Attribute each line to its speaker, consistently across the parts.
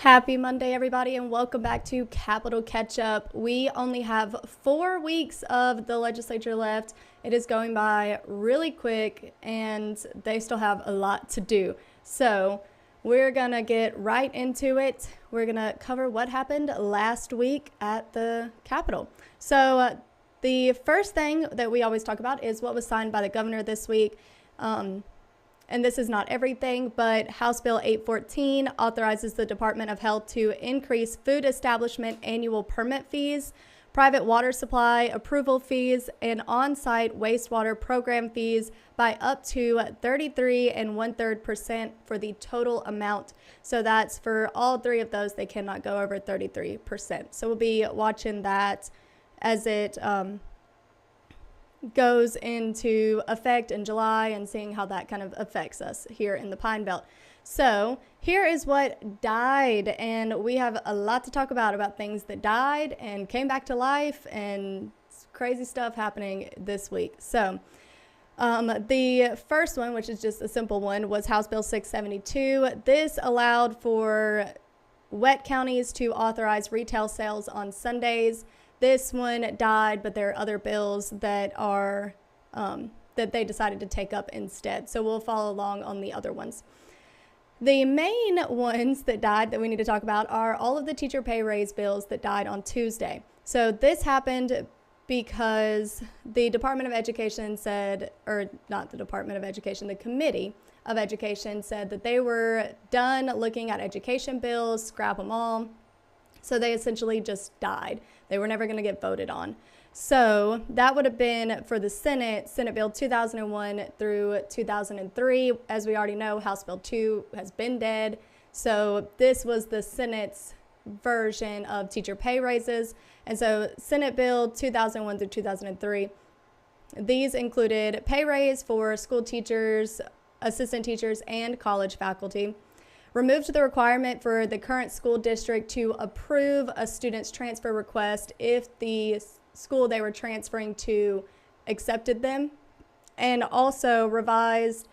Speaker 1: Happy Monday, everybody, and welcome back to Capital Catch Up. We only have 4 weeks of the legislature left. It is going by really quick, and they still have a lot to do. So we're going to get right into it. We're going to cover what happened last week at the Capitol. So the first thing that we always talk about is what was signed by the governor this week. And this is not everything, but House Bill 814 authorizes the Department of Health to increase food establishment annual permit fees, private water supply approval fees, and on-site wastewater program fees by up to 33 1/3% for the total amount. So that's for all three of those, they cannot go over 33%. So we'll be watching that as it goes into effect in July and seeing how that kind of affects us here in the Pine Belt. So here is what died, and we have a lot to talk about things that died and came back to life and crazy stuff happening this week. So the first one, which is just a simple one, was House Bill 672. This allowed for wet counties to authorize retail sales on Sundays. This one died, but there are other bills that are that they decided to take up instead. So we'll follow along on the other ones. The main ones that died that we need to talk about are all of the teacher pay raise bills that died on Tuesday. So this happened because the Department of Education said, or not the Department of Education, the Committee of Education said that they were done looking at education bills, scrap them all. So they essentially just died. They were never going to get voted on. So that would have been for the Senate Bill 2001 through 2003. As we already know, House Bill 2 has been dead. So this was the Senate's version of teacher pay raises. And so Senate Bill 2001 through 2003, these included pay raise for school teachers, assistant teachers, and college faculty. Removed the requirement for the current school district to approve a student's transfer request if the school they were transferring to accepted them, and also revised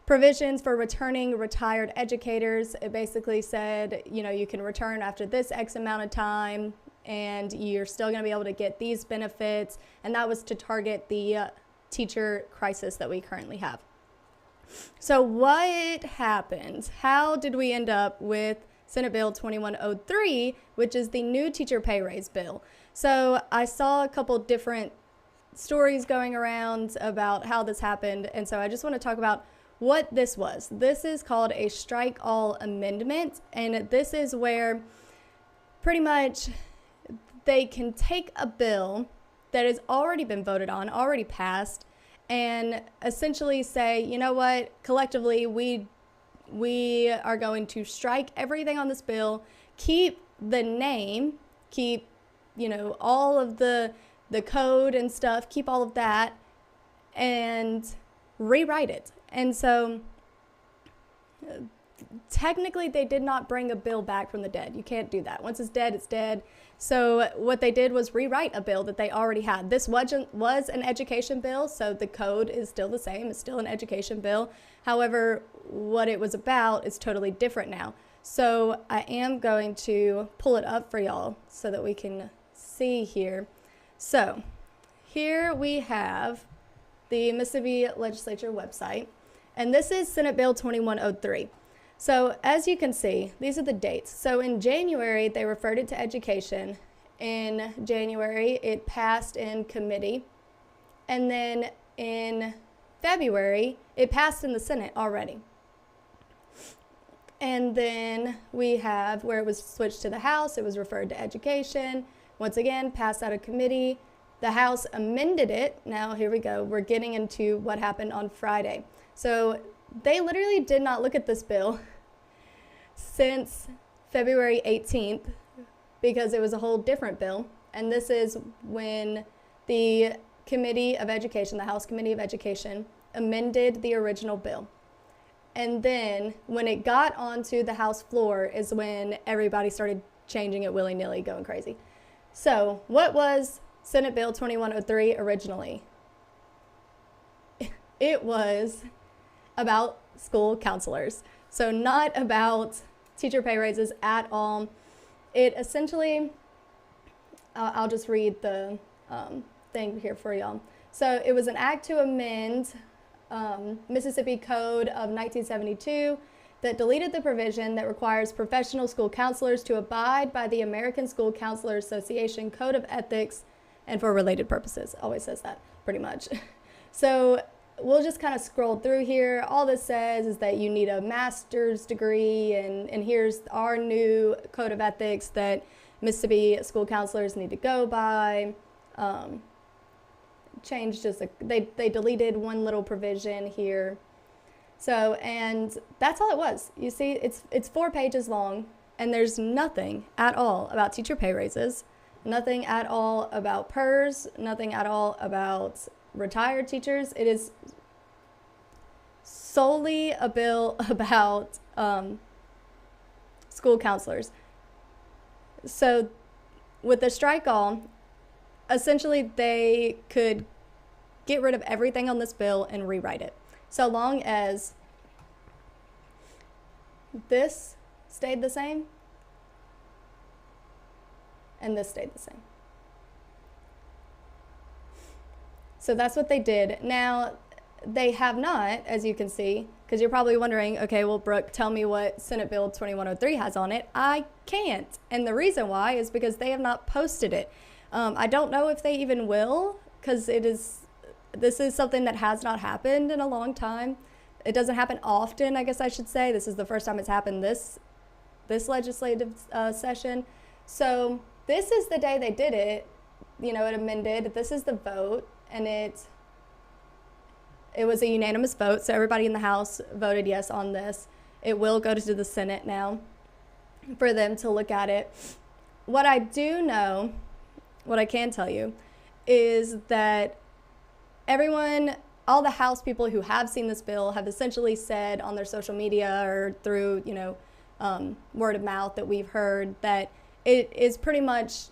Speaker 1: provisions for returning retired educators. It basically said, you can return after this X amount of time and you're still going to be able to get these benefits, and that was to target the teacher crisis that we currently have. So what happened? How did we end up with Senate Bill 2103, which is the new teacher pay raise bill? So I saw a couple different stories going around about how this happened, and so I just want to talk about what this was. This is called a strike all amendment, and this is where pretty much they can take a bill that has already been voted on, already passed, and essentially say, you know what, collectively we are going to strike everything on this bill, keep the name, keep, all of the code and stuff, keep all of that, and rewrite it. And so technically they did not bring a bill back from the dead. You can't do that. Once it's dead, it's dead. So what they did was rewrite a bill that they already had. This was an education bill, so the code is still the same. It's still an education bill. However, what it was about is totally different now. So I am going to pull it up for y'all so that we can see here. So here we have the Mississippi Legislature website, and this is Senate Bill 2103. So as you can see, these are the dates. So in January, they referred it to education. In January, it passed in committee. And then in February, it passed in the Senate already. And then we have where it was switched to the House, it was referred to education. Once again, passed out of committee. The House amended it. Now here we go. We're getting into what happened on Friday. So they literally did not look at this bill since February 18th because it was a whole different bill. And this is when the Committee of Education, the House Committee of Education, amended the original bill. And then when it got onto the House floor is when everybody started changing it willy-nilly, going crazy. So what was Senate Bill 2103 originally? It was about school counselors. So not about teacher pay raises at all. It essentially, I'll just read the thing here for y'all. So it was an act to amend Mississippi Code of 1972 that deleted the provision that requires professional school counselors to abide by the American School Counselors Association Code of Ethics and for related purposes. Always says that, pretty much. So we'll just kind of scroll through here. All this says is that you need a master's degree, and here's our new code of ethics that Mississippi school counselors need to go by. Changed just they deleted one little provision here. So, and that's all it was. You see, it's 4 pages long, and there's nothing at all about teacher pay raises, nothing at all about PERS, nothing at all about retired teachers. It is solely a bill about school counselors. So with the strike all, essentially they could get rid of everything on this bill and rewrite it, so long as this stayed the same and this stayed the same. So that's what they did. Now, they have not, as you can see, because you're probably wondering, okay, well, Brooke, tell me what Senate Bill 2103 has on it. I can't. And the reason why is because they have not posted it. I don't know if they even will, because this is something that has not happened in a long time. It doesn't happen often, I guess I should say. This is the first time it's happened this legislative session. So this is the day they did it. You know, it amended. This is the vote, and it was a unanimous vote. So everybody in the House voted yes on this. It will go to the Senate now for them to look at it. What I do know, what I can tell you, is that everyone, all the House people who have seen this bill have essentially said on their social media or through, word of mouth that we've heard that it is pretty much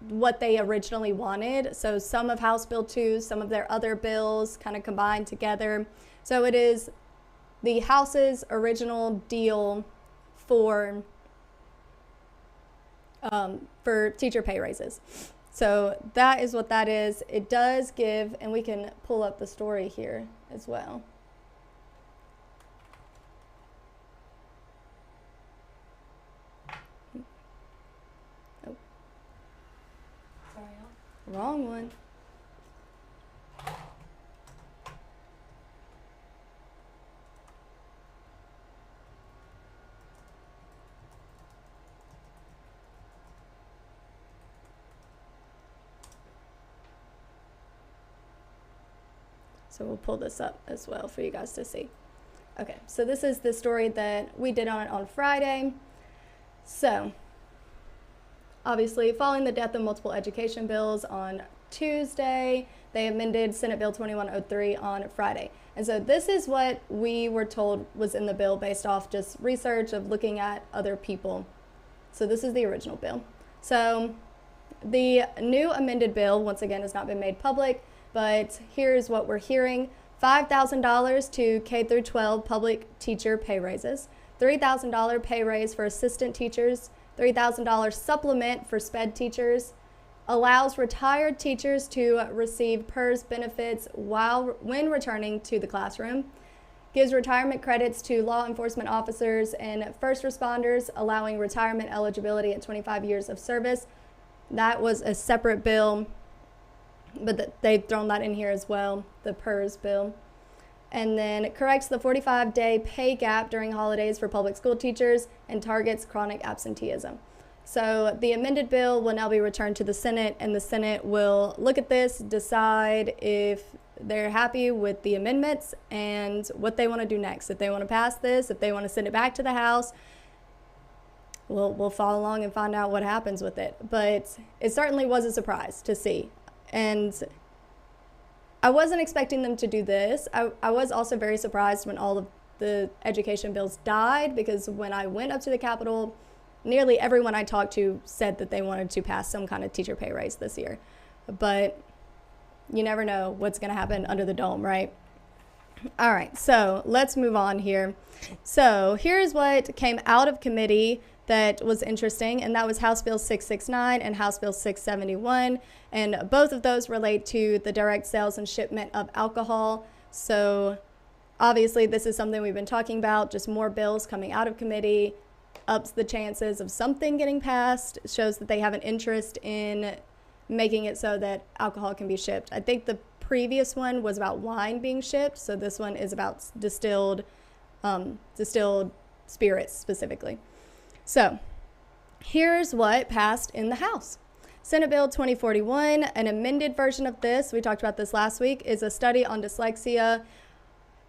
Speaker 1: what they originally wanted. So some of House Bill 2, some of their other bills kind of combined together. So it is the House's original deal for teacher pay raises. So that is what that is. It does give, and we can pull up the story here as well. Oh. Sorry, wrong one. So we'll pull this up as well for you guys to see. Okay, so this is the story that we did on Friday. So obviously, following the death of multiple education bills on Tuesday, they amended Senate Bill 2103 on Friday. And so this is what we were told was in the bill based off just research of looking at other people. So this is the original bill. So the new amended bill, once again, has not been made public, but here's what we're hearing. $5,000 to K through 12 public teacher pay raises, $3,000 pay raise for assistant teachers, $3,000 supplement for SPED teachers, allows retired teachers to receive PERS benefits when returning to the classroom, gives retirement credits to law enforcement officers and first responders, allowing retirement eligibility at 25 years of service. That was a separate bill, but they've thrown that in here as well, the PERS bill. And then it corrects the 45-day pay gap during holidays for public school teachers and targets chronic absenteeism. So the amended bill will now be returned to the Senate, and the Senate will look at this, decide if they're happy with the amendments and what they want to do next. If they want to pass this, if they want to send it back to the House, we'll follow along and find out what happens with it. But it certainly was a surprise to see. And I wasn't expecting them to do this. I was also very surprised when all of the education bills died, because when I went up to the Capitol, nearly everyone I talked to said that they wanted to pass some kind of teacher pay raise this year. But you never know what's going to happen under the dome, right? All right, so let's move on here. So here's what came out of committee that was interesting, and that was House Bill 669 and House Bill 671. And both of those relate to the direct sales and shipment of alcohol. So obviously, this is something we've been talking about, just more bills coming out of committee ups the chances of something getting passed. It shows that they have an interest in making it so that alcohol can be shipped. I think the previous one was about wine being shipped, so this one is about distilled spirits specifically. So here's what passed in the House. Senate Bill 2041, an amended version of this, we talked about this last week, is a study on dyslexia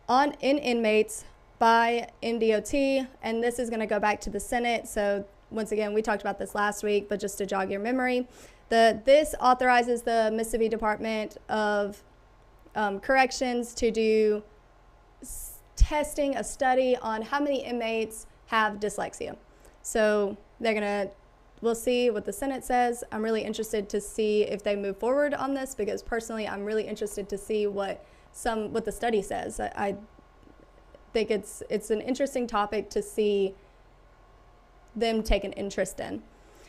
Speaker 1: in inmates by NDOT, and this is going to go back to the Senate. So once again, we talked about this last week, but just to jog your memory, this authorizes the Mississippi Department of Corrections to do testing, a study on how many inmates have dyslexia. So we'll see what the Senate says. I'm really interested to see if they move forward on this, because personally, I'm really interested to see what the study says. I think it's an interesting topic to see them take an interest in.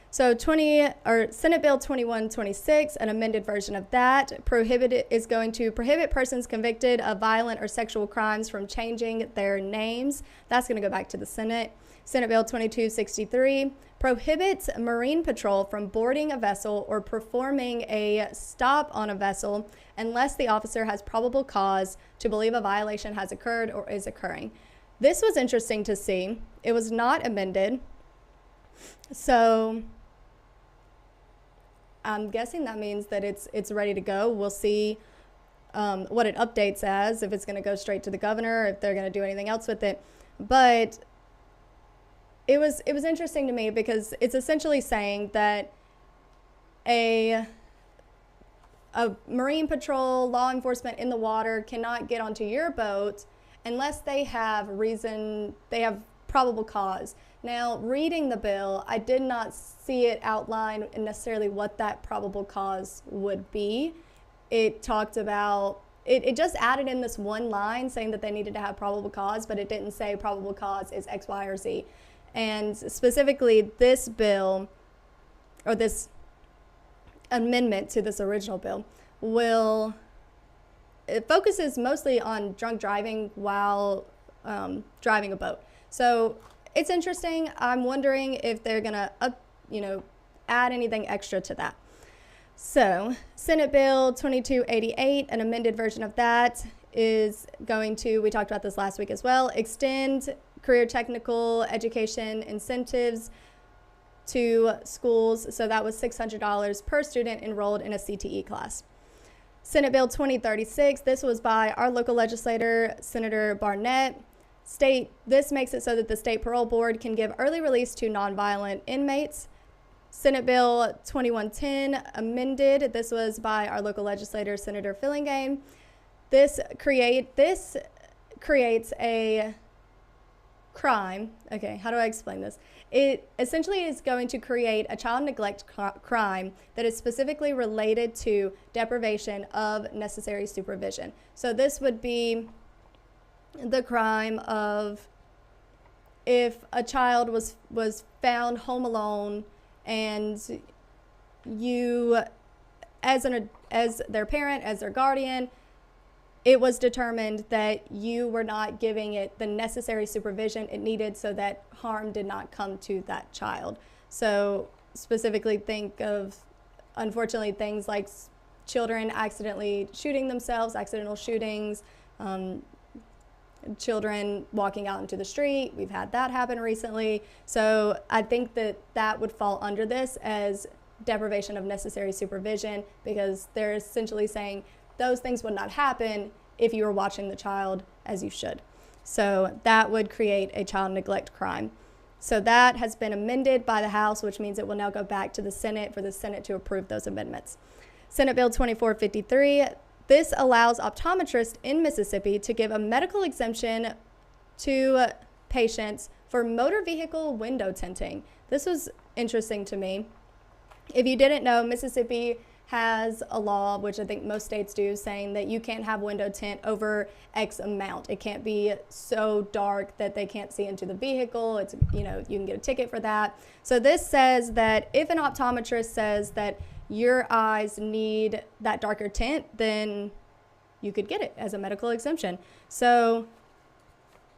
Speaker 1: So Senate Bill 2126, an amended version of that, is going to prohibit persons convicted of violent or sexual crimes from changing their names. That's going to go back to the Senate. Senate Bill 2263 prohibits Marine Patrol from boarding a vessel or performing a stop on a vessel unless the officer has probable cause to believe a violation has occurred or is occurring. This was interesting to see. It was not amended. So I'm guessing that means that it's ready to go. We'll see what it updates as, if it's going to go straight to the governor, if they're going to do anything else with it. But it was interesting to me, because it's essentially saying that a Marine Patrol, law enforcement in the water cannot get onto your boat unless they have probable cause. Now, reading the bill, I did not see it outline necessarily what that probable cause would be. It talked about, it just added in this one line saying that they needed to have probable cause, but it didn't say probable cause is X, Y, or Z. And specifically, this bill, or this amendment to this original bill, it focuses mostly on drunk driving while driving a boat. So it's interesting. I'm wondering if they're gonna add anything extra to that. So Senate Bill 2288, an amended version of that, is going to, we talked about this last week as well, extend career technical education incentives to schools. So that was $600 per student enrolled in a CTE class. Senate Bill 2036, this was by our local legislator, Senator Barnett. This makes it so that the state parole board can give early release to nonviolent inmates. Senate Bill 2110, amended. This was by our local legislator, Senator Fillingame. This creates a crime. Okay, how do I explain this? It essentially is going to create a child neglect crime that is specifically related to deprivation of necessary supervision. So this would be the crime of if a child was found home alone, and you, as their parent, as their guardian, it was determined that you were not giving it the necessary supervision it needed so that harm did not come to that child. So specifically think of, unfortunately, things like children accidentally shooting themselves, accidental shootings, children walking out into the street. We've had that happen recently. So I think that would fall under this as deprivation of necessary supervision, because they're essentially saying those things would not happen if you were watching the child as you should. So that would create a child neglect crime. So that has been amended by the House, which means it will now go back to the Senate for the Senate to approve those amendments. Senate Bill 2453, this allows optometrists in Mississippi to give a medical exemption to patients for motor vehicle window tinting. This was interesting to me. If you didn't know, Mississippi has a law, which I think most states do, saying that you can't have window tint over X amount. It can't be so dark that they can't see into the vehicle. It's, you know, you can get a ticket for that. So this says that if an optometrist says that your eyes need that darker tint, then you could get it as a medical exemption. So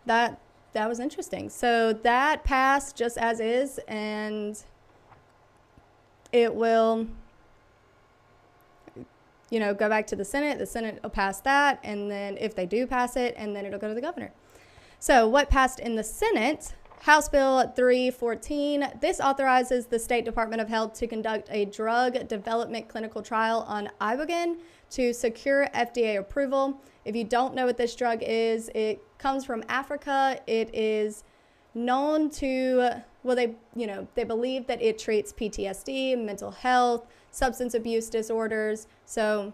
Speaker 1: that was interesting. So that passed just as is, and it will, you know, go back to the Senate. The Senate will pass that, and then if they do pass it, and then it'll go to the governor. So what passed in the Senate? House Bill 314. This authorizes the State Department of Health to conduct a drug development clinical trial on ibogaine to secure FDA approval. If you don't know what this drug is, it comes from Africa. It is known to, well, they believe that it treats PTSD, mental health, substance abuse disorders. So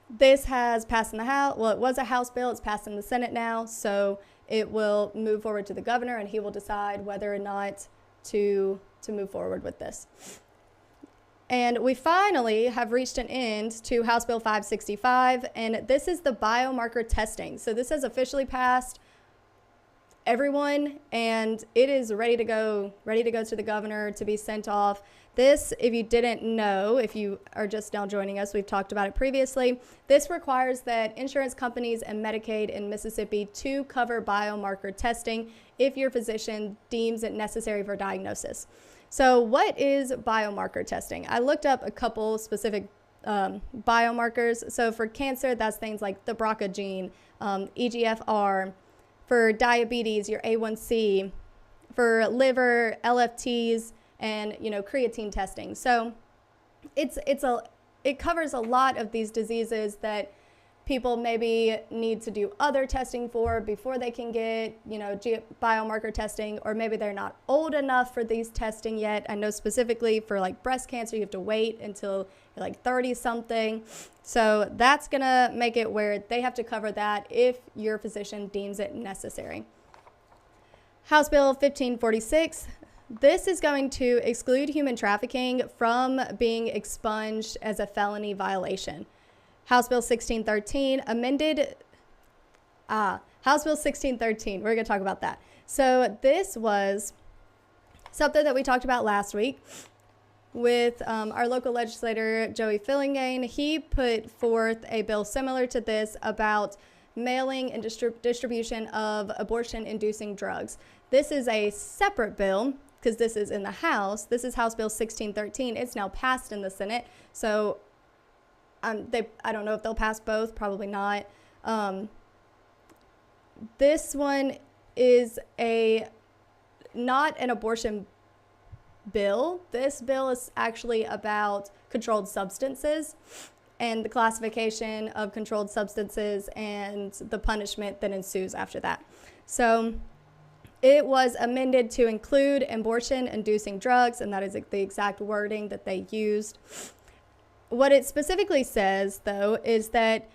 Speaker 1: this has passed in the House. Well, it was a House bill. It's passed in the Senate now. So it will move forward to the governor, and he will decide whether or not to move forward with this. And we finally have reached an end to House Bill 565, and this is the biomarker testing. So this has officially passed everyone, and it is ready to go to the governor to be sent off. This, if you didn't know, if you are just now joining us, we've talked about it previously. This requires that insurance companies and Medicaid in Mississippi to cover biomarker testing if your physician deems it necessary for diagnosis. So what is biomarker testing? I looked up a couple specific biomarkers. So for cancer, that's things like the BRCA gene, EGFR. For diabetes, your A1C. For liver, LFTs, and creatine testing. So it covers a lot of these diseases that people maybe need to do other testing for before they can get biomarker testing, or maybe they're not old enough for these testing yet. I know specifically for like breast cancer, you have to wait until you're like 30 something. So that's gonna make it where they have to cover that if your physician deems it necessary. House Bill 1546. This is going to exclude human trafficking from being expunged as a felony violation. House Bill 1613 amended, House Bill 1613, we're going to talk about that. So this was something that we talked about last week with our local legislator, Joey Fillingane. He put forth a bill similar to this about mailing and distribution of abortion-inducing drugs. This is a separate bill because this is in the House. This is House Bill 1613. It's now passed in the Senate. So I don't know if they'll pass both, probably not. This one is not an abortion bill. This bill is actually about controlled substances and the classification of controlled substances and the punishment that ensues after that. So it was amended to include abortion-inducing drugs, and that is the exact wording that they used. What it specifically says, though, is that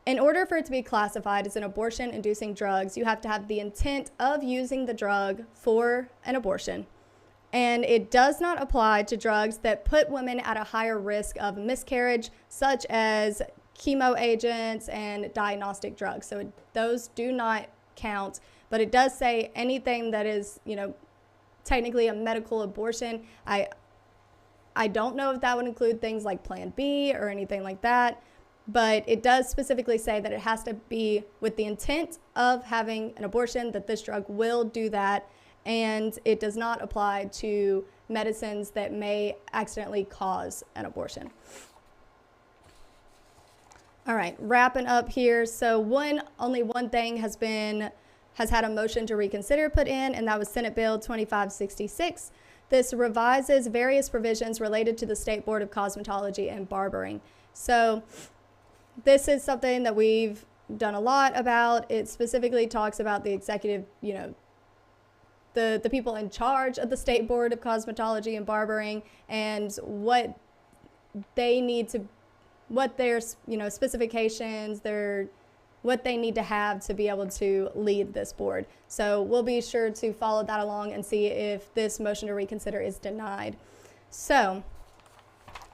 Speaker 1: in order for it to be classified as an abortion-inducing drugs, you have to have the intent of using the drug for an abortion. And it does not apply to drugs that put women at a higher risk of miscarriage, such as chemo agents and diagnostic drugs. So those do not count, but it does say anything that is, technically a medical abortion. I don't know if that would include things like Plan B or anything like that, but it does specifically say that it has to be with the intent of having an abortion, that this drug will do that, and it does not apply to medicines that may accidentally cause an abortion. All right, wrapping up here. So only one thing has had a motion to reconsider put in, and that was Senate Bill 2566. This revises various provisions related to the State Board of Cosmetology and Barbering. So this is something that we've done a lot about. It specifically talks about the executive, the people in charge of the State Board of Cosmetology and Barbering, and what they need to, what their, specifications, what they need to have to be able to lead this board. So we'll be sure to follow that along and see if this motion to reconsider is denied. So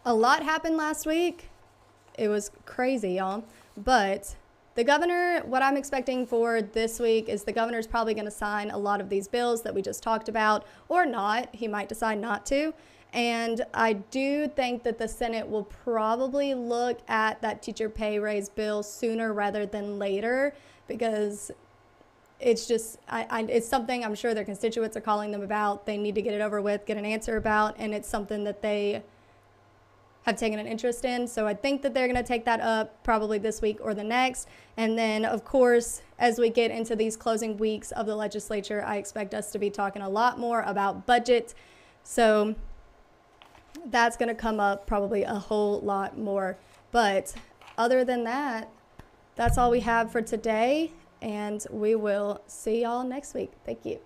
Speaker 1: A lot happened last week. It was crazy, y'all. But the governor, what I'm expecting for this week is the governor's probably going to sign a lot of these bills that we just talked about, or not. He might decide not to. And I do think that the Senate will probably look at that teacher pay raise bill sooner rather than later, because it's just, it's something I'm sure their constituents are calling them about. They need to get it over with, get an answer about, and it's something that they have taken an interest in. So I think that they're going to take that up probably this week or the next. And then, of course, as we get into these closing weeks of the legislature, I expect us to be talking a lot more about budget. So that's going to come up probably a whole lot more. But other than that, that's all we have for today. And we will see y'all next week. Thank you.